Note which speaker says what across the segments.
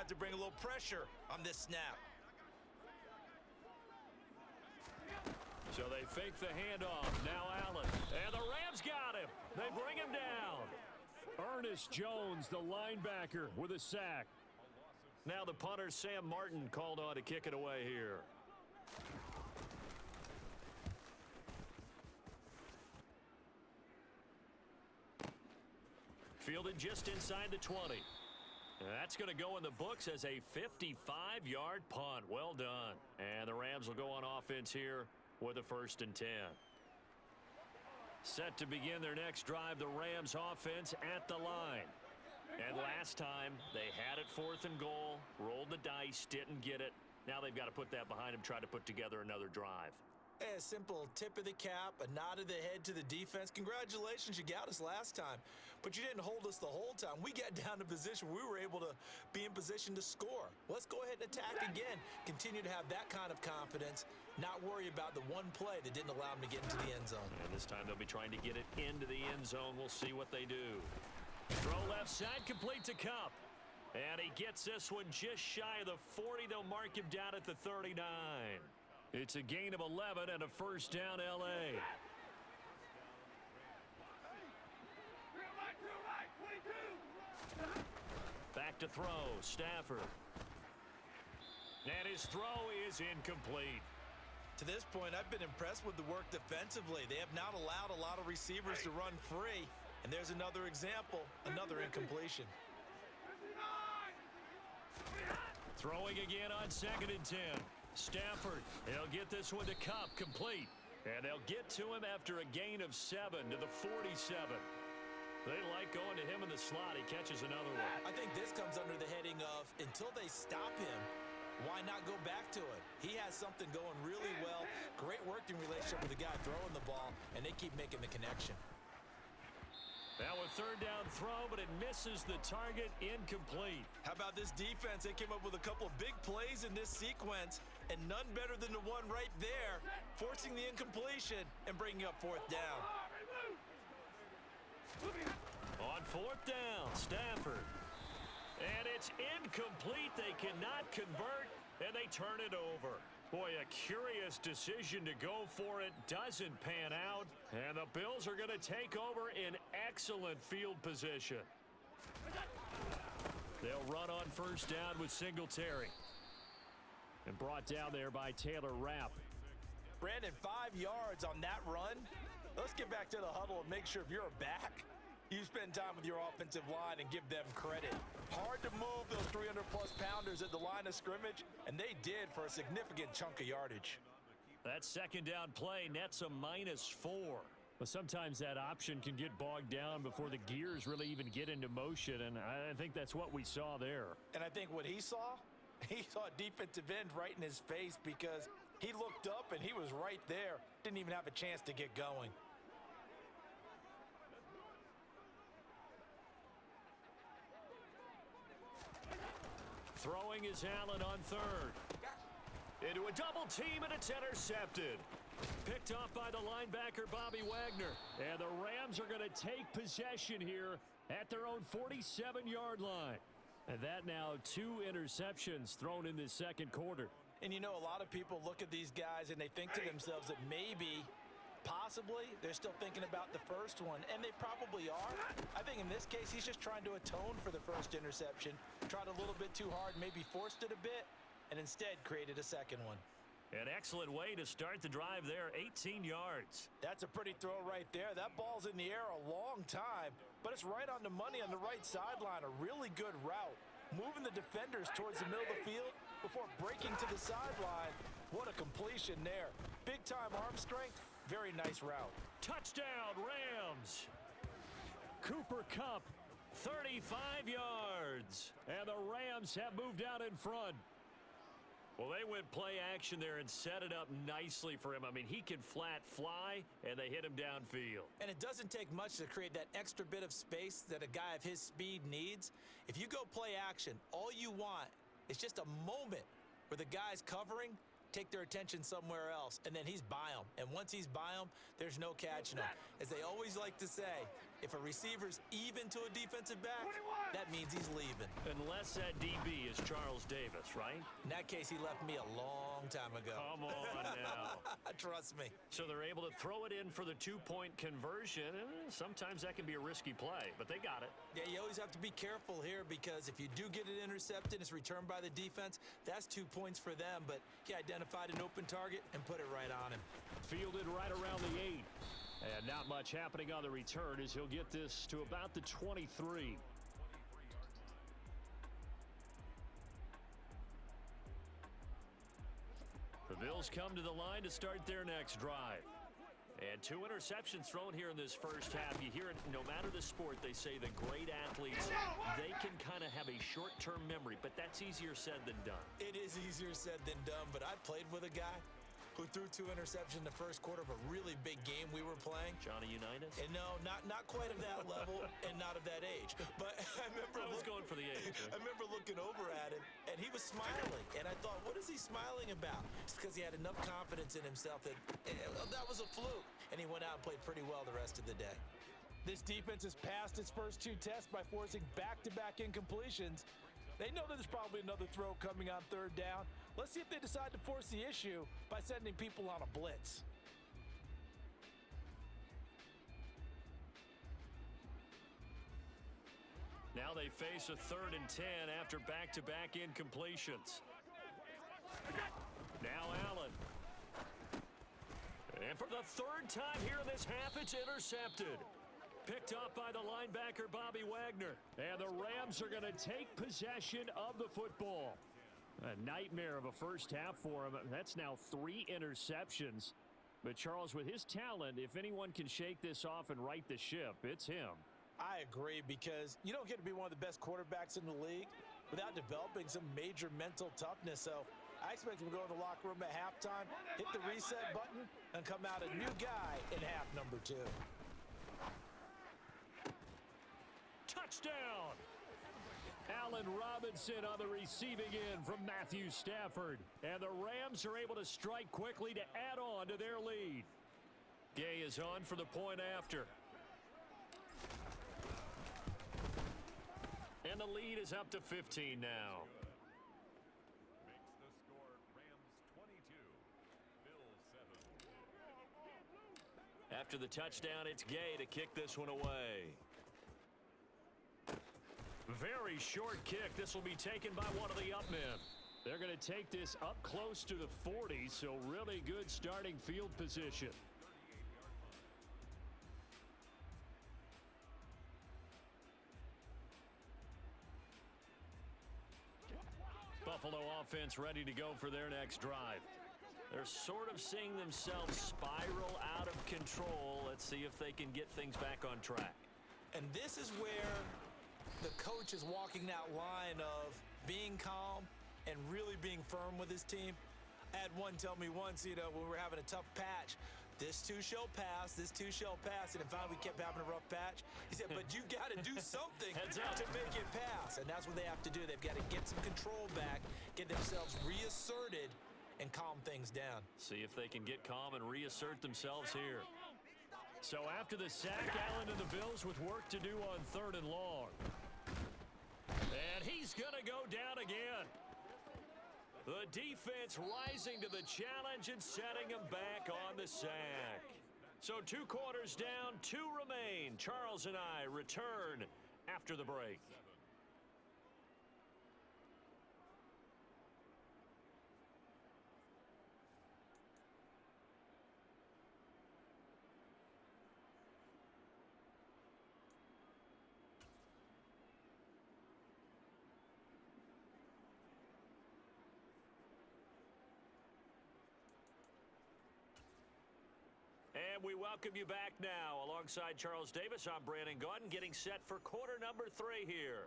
Speaker 1: to bring a little pressure on this snap.
Speaker 2: So they fake the handoff. Now Allen. And the Rams got him. They bring him down. Ernest Jones, the linebacker, with a sack. Now the punter, Sam Martin, called on to kick it away here. Fielded just inside the 20. That's going to go in the books as a 55-yard punt. Well done. And the Rams will go on offense here with a 1st and 10. Set to begin their next drive, the Rams offense at the line. And last time, they had it 4th and goal, rolled the dice, didn't get it. Now they've got to put that behind them, try to put together another drive.
Speaker 1: A simple tip of the cap, a nod of the head to the defense. Congratulations, you got us last time. But you didn't hold us the whole time. We got down to position. We were able to be in position to score. Let's go ahead and attack again. Continue to have that kind of confidence. Not worry about the one play that didn't allow them to get into the end zone.
Speaker 2: And this time they'll be trying to get it into the end zone. We'll see what they do. Throw left side, complete to Kupp. And he gets this one just shy of the 40. They'll mark him down at the 39. It's a gain of 11 and a 1st down, L.A. Back to throw, Stafford. And his throw is incomplete.
Speaker 1: To this point, I've been impressed with the work defensively. They have not allowed a lot of receivers to run free. And there's another example, another incompletion.
Speaker 2: Throwing again on 2nd and 10. Stafford, he'll get this one to Kupp, complete. And they'll get to him after a gain of 7 to the 47. They like going to him in the slot. He catches another one.
Speaker 1: I think this comes under the heading of, until they stop him, why not go back to it? He has something going really well. Great working relationship with the guy throwing the ball, and they keep making the connection.
Speaker 2: Now a 3rd down throw, but it misses the target, incomplete.
Speaker 1: How about this defense? They came up with a couple of big plays in this sequence, and none better than the one right there, forcing the incompletion and bringing up 4th down.
Speaker 2: On 4th down, Stafford. And it's incomplete. They cannot convert, and they turn it over. Boy, a curious decision to go for it. Doesn't pan out. And the Bills are going to take over in excellent field position. They'll run on 1st down with Singletary. And brought down there by Taylor Rapp.
Speaker 1: Brandon, 5 yards on that run. Let's get back to the huddle and make sure if you're back, you spend time with your offensive line and give them credit. Hard to move those 300-plus pounders at the line of scrimmage, and they did for a significant chunk of yardage.
Speaker 2: That 2nd down play nets a -4. But sometimes that option can get bogged down before the gears really even get into motion, and I think that's what we saw there.
Speaker 1: And I think what he saw a defensive end right in his face because he looked up and he was right there. Didn't even have a chance to get going.
Speaker 2: Throwing is Allen on 3rd. Into a double team, and it's intercepted. Picked off by the linebacker, Bobby Wagner. And the Rams are going to take possession here at their own 47-yard line. And that now 2 interceptions thrown in this 2nd quarter.
Speaker 1: And you know, a lot of people look at these guys and they think to themselves that maybe, possibly, they're still thinking about the first one, and they probably are. I think in this case, he's just trying to atone for the first interception. Tried a little bit too hard, maybe forced it a bit, and instead created a 2nd one.
Speaker 2: An excellent way to start the drive there, 18 yards.
Speaker 1: That's a pretty throw right there. That ball's in the air a long time, but it's right on the money on the right sideline. A really good route. Moving the defenders towards the middle of the field before breaking to the sideline. What a completion there. Big-time arm strength. Very nice route.
Speaker 2: Touchdown, Rams. Cooper Kupp, 35 yards. And the Rams have moved out in front. Well, they went play action there and set it up nicely for him. I mean, he can flat fly, and they hit him downfield.
Speaker 1: And it doesn't take much to create that extra bit of space that a guy of his speed needs. If you go play action, all you want is just a moment where the guy's covering, take their attention somewhere else, and then he's by him. And once he's by him, there's no catching him. As they always like to say, If a receiver's even to a defensive back, that means he's leaving.
Speaker 2: Unless that DB is Charles Davis, right?
Speaker 1: In that case, he left me a long time ago.
Speaker 2: Come on now.
Speaker 1: Trust me.
Speaker 2: So they're able to throw it in for the two-point conversion. Sometimes that can be a risky play, but they got it.
Speaker 1: Yeah, you always have to be careful here because if you do get it intercepted, it's returned by the defense, that's 2 points for them. But he identified an open target and put it right on him.
Speaker 2: Fielded right around the 8. And not much happening on the return as he'll get this to about the 23. The Bills come to the line to start their next drive. And 2 interceptions thrown here in this first half. You hear it, no matter the sport, they say the great athletes, they can kind of have a short-term memory, but that's easier said than done.
Speaker 1: It is easier said than done, but I played with a guy who threw 2 interceptions in the first quarter of a really big game we were playing.
Speaker 2: Johnny Unitas?
Speaker 1: And no, not quite of that level and not of that age. But I was
Speaker 2: going for the age.
Speaker 1: I remember looking over at him, and he was smiling. And I thought, what is he smiling about? It's because he had enough confidence in himself that that was a fluke. And he went out and played pretty well the rest of the day. This defense has passed its first 2 tests by forcing back-to-back incompletions. They know that there's probably another throw coming on 3rd down. Let's see if they decide to force the issue by sending people on a blitz.
Speaker 2: Now they face a 3rd and 10 after back-to-back incompletions. Now Allen. And for the 3rd time here in this half, it's intercepted. Picked off by the linebacker, Bobby Wagner. And the Rams are going to take possession of the football. A nightmare of a first half for him. That's now 3 interceptions. But Charles, with his talent, if anyone can shake this off and right the ship, it's him.
Speaker 1: I agree, because you don't get to be one of the best quarterbacks in the league without developing some major mental toughness. So I expect him to go in the locker room at halftime, hit the reset button, and come out a new guy in half number 2.
Speaker 2: Touchdown! Allen Robinson on the receiving end from Matthew Stafford. And the Rams are able to strike quickly to add on to their lead. Gay is on for the point after. And the lead is up to 15 now.
Speaker 3: Makes the score Rams 22, Bills 7.
Speaker 2: After the touchdown, it's Gay to kick this one away. Very short kick. This will be taken by one of the up men. They're going to take this up close to the 40, so really good starting field position. Buffalo offense ready to go for their next drive. They're sort of seeing themselves spiral out of control. Let's see if they can get things back on track.
Speaker 1: And this is where the coach is walking that line of being calm and really being firm with his team. I had one tell me once, when we were having a tough patch, this too shall pass, this too shall pass, and finally we kept having a rough patch. He said, but you got to do something to make it pass, and that's what they have to do. They've got to get some control back, get themselves reasserted, and calm things down.
Speaker 2: See if they can get calm and reassert themselves here. So after the sack, Allen and the Bills with work to do on 3rd and long. And he's going to go down again. The defense rising to the challenge and setting him back on the sack. So 2 quarters down, 2 remain. Charles and I return after the break. And we welcome you back now. Alongside Charles Davis, I'm Brandon Gaudin, getting set for quarter number 3 here.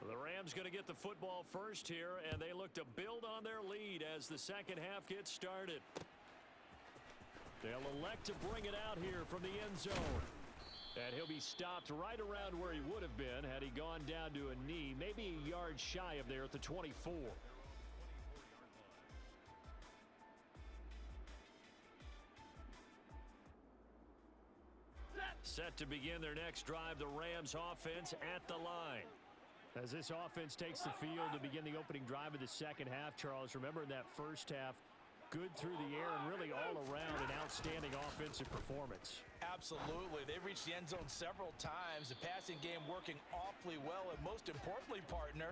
Speaker 2: The Rams going to get the football first here, and they look to build on their lead as the second half gets started. They'll elect to bring it out here from the end zone. And he'll be stopped right around where he would have been had he gone down to a knee, maybe a yard shy of there at the 24. Set to begin their next drive, the Rams offense at the line.
Speaker 4: As this offense takes the field to begin the opening drive of the second half, Charles, remember in that first half, good through the air and really all around an outstanding offensive performance.
Speaker 1: Absolutely. They reached the end zone several times. The passing game working awfully well, and most importantly, partner,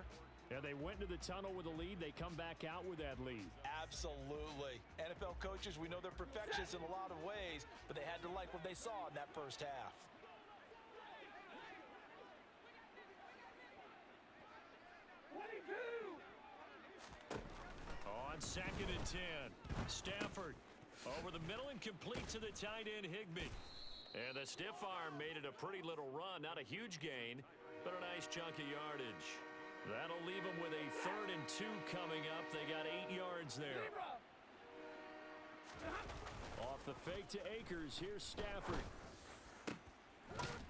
Speaker 4: Yeah, they went into the tunnel with a lead. They come back out with that lead.
Speaker 1: absolutely. NFL coaches, we know they're perfectionists in a lot of ways, but they had to like what they saw in that first half.
Speaker 2: On 2nd and 10, Stafford over the middle and complete to the tight end Higbee. And the stiff arm made it a pretty little run. Not a huge gain, but a nice chunk of yardage. That'll leave them with a 3rd and 2 coming up. They got 8 yards there. Off the fake to Akers. Here's Stafford.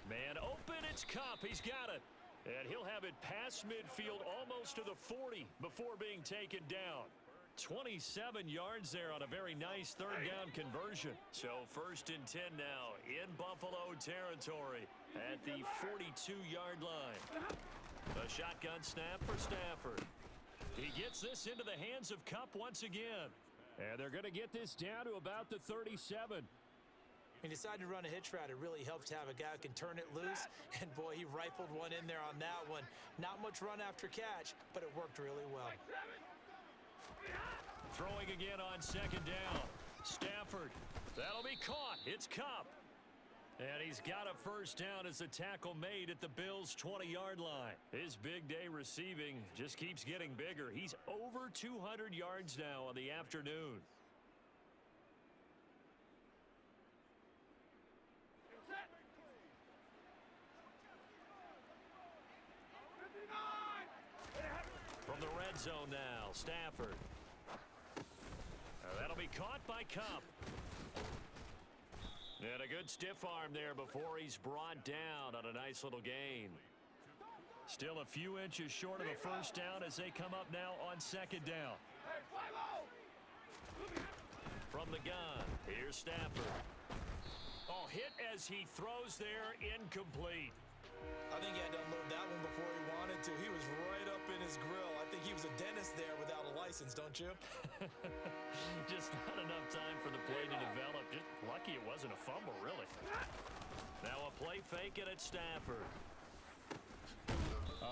Speaker 2: Man open, it's Kupp. He's got it. And he'll have it past midfield almost to the 40 before being taken down. 27 yards there on a very nice 3rd down conversion. So 1st and 10 now in Buffalo territory at the 42-yard line. A shotgun snap for Stafford. He gets this into the hands of Kupp once again.
Speaker 4: And they're going to get this down to about the 37.
Speaker 1: He decided to run a hitch route. It really helps to have a guy who can turn it loose. And boy, he rifled one in there on that one. Not much run after catch, but it worked really well.
Speaker 2: Throwing again on 2nd down. Stafford. That'll be caught. It's Kupp. And he's got a 1st down as the tackle made at the Bills' 20-yard line. His big day receiving just keeps getting bigger. He's over 200 yards now on the afternoon. From the red zone now, Stafford. That'll be caught by Kupp. And a good stiff arm there before he's brought down on a nice little gain. Still a few inches short of a 1st down as they come up now on 2nd down. From the gun, here's Stafford. Oh, hit as he throws there, incomplete.
Speaker 1: I think he had to unload that one before he wanted to. He was right up in his grill. I think he was a dentist there without a license, don't you?
Speaker 2: Just not enough time for the play to develop. Just lucky it wasn't a fumble, really. Now a play fake it at Stafford.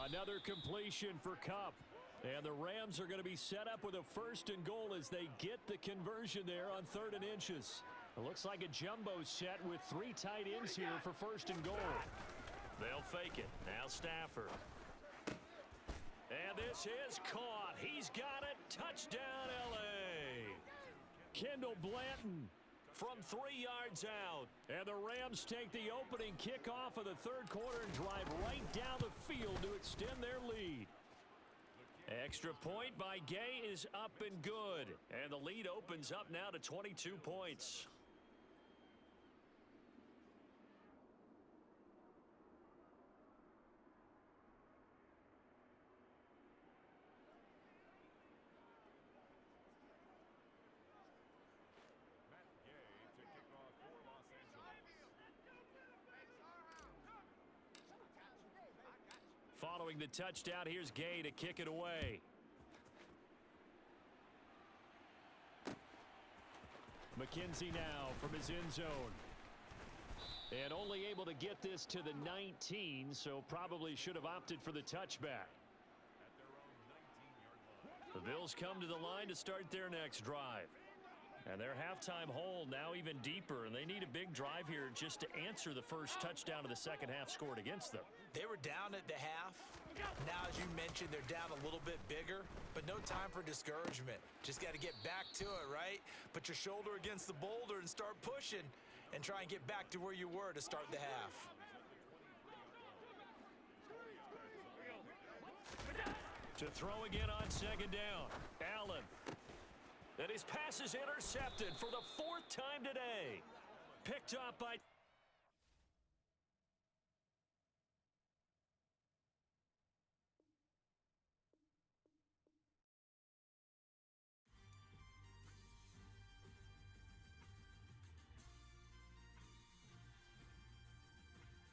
Speaker 4: Another completion for Kupp. And the Rams are going to be set up with a 1st and goal as they get the conversion there on 3rd and inches. It looks like a jumbo set with 3 tight ends here for 1st and goal.
Speaker 2: They'll fake it. Now Stafford. And this is caught. He's got it. Touchdown, L.A.
Speaker 4: Kendall Blanton
Speaker 2: from 3 yards out.
Speaker 4: And the Rams take the opening kickoff of the 3rd quarter and drive right down the field to extend their lead.
Speaker 2: Extra point by Gay is up and good. And the lead opens up now to 22 points. Following the touchdown, here's Gay to kick it away.
Speaker 4: McKenzie now from his end zone. And only able to get this to the 19, so probably should have opted for the touchback.
Speaker 2: The Bills come to the line to start their next drive. And their halftime hole now even deeper, and they need a big drive here just to answer the first touchdown of the second half scored against them.
Speaker 1: They were down at the half. Now, as you mentioned, they're down a little bit bigger, but no time for discouragement. Just got to get back to it, right? Put your shoulder against the boulder and start pushing and try and get back to where you were to start the half.
Speaker 2: To throw again on 2nd down. Allen. And his pass is intercepted for the 4th time today. Picked up by